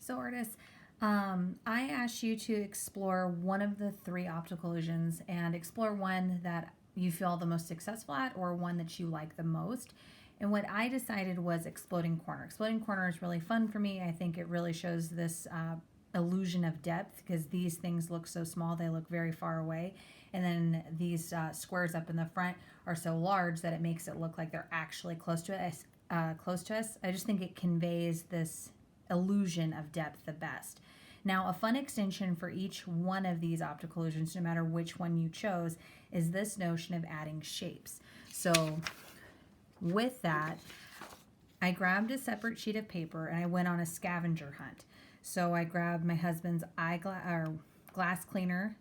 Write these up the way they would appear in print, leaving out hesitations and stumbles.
So artists, I asked you to explore one of the three optical illusions and explore one that you feel the most successful at or one that you like the most. And what I decided was exploding corner. Exploding corner is really fun for me. I think it really shows this illusion of depth because these things look so small, they look very far away. And then these squares up in the front are so large that it makes it look like they're actually close to us. I just think it conveys this illusion of depth the best. Now, a fun extension for each one of these optical illusions, no matter which one you chose, is this notion of adding shapes. So with that, I grabbed a separate sheet of paper and I went on a scavenger hunt. So I grabbed my husband's glass cleaner,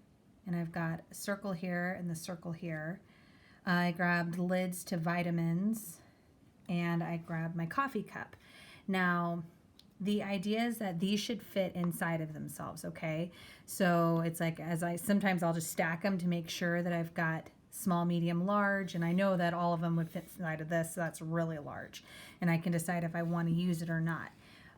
and I've got a circle here and the circle here. I grabbed lids to vitamins, and I grabbed my coffee cup. Now, the idea is that these should fit inside of themselves, okay? So it's like sometimes I'll just stack them to make sure that I've got small, medium, large, and I know that all of them would fit inside of this, so that's really large. And I can decide if I want to use it or not.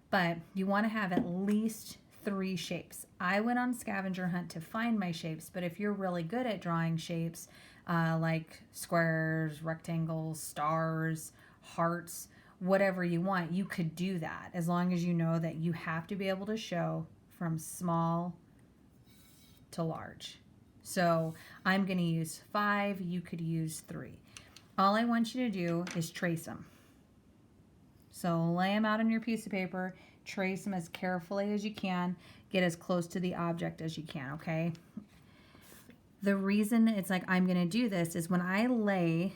But you want to have at least 3 shapes. I went on scavenger hunt to find my shapes, but if you're really good at drawing shapes, like squares, rectangles, stars, hearts, whatever you want, you could do that as long as you know that you have to be able to show from small to large. So I'm going to use 5, you could use 3. All I want you to do is trace them. So lay them out on your piece of paper, trace them as carefully as you can, get as close to the object as you can, okay? The reason it's like I'm going to do this is when I lay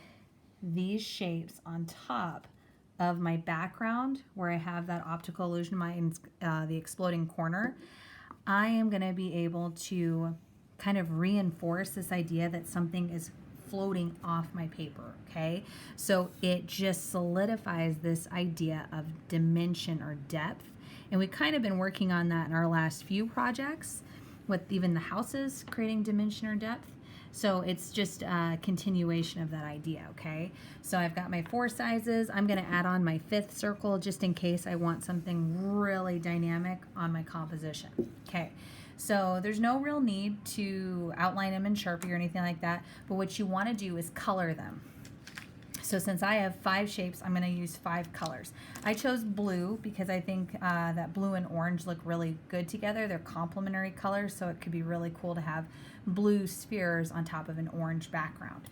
these shapes on top of my background where I have that optical illusion, the exploding corner, I am going to be able to kind of reinforce this idea that something is floating off my paper, okay? So it just solidifies this idea of dimension or depth. And we've kind of been working on that in our last few projects with even the houses creating dimension or depth. So it's just a continuation of that idea, okay? So I've got my 4 sizes. I'm going to add on my 5th circle just in case I want something really dynamic on my composition. Okay, so there's no real need to outline them in Sharpie or anything like that, but what you want to do is color them. So since I have 5 shapes, I'm going to use 5 colors. I chose blue because I think that blue and orange look really good together. They're complementary colors, so it could be really cool to have blue spheres on top of an orange background.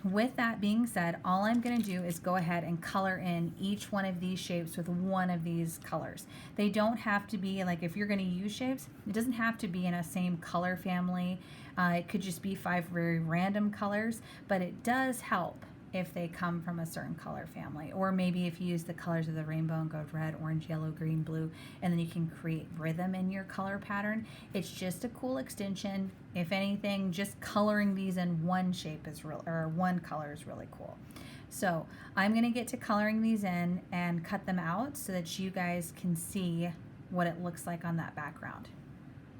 With that being said, all I'm going to do is go ahead and color in each one of these shapes with one of these colors. They don't have to be, like if you're going to use shapes, it doesn't have to be in a same color family. It could just be 5 very random colors, but it does help if they come from a certain color family, or maybe if you use the colors of the rainbow and go red, orange, yellow, green, blue, and then you can create rhythm in your color pattern. It's just a cool extension. If anything, just coloring these in one shape is one color is really cool. So I'm going to get to coloring these in and cut them out so that you guys can see what it looks like on that background.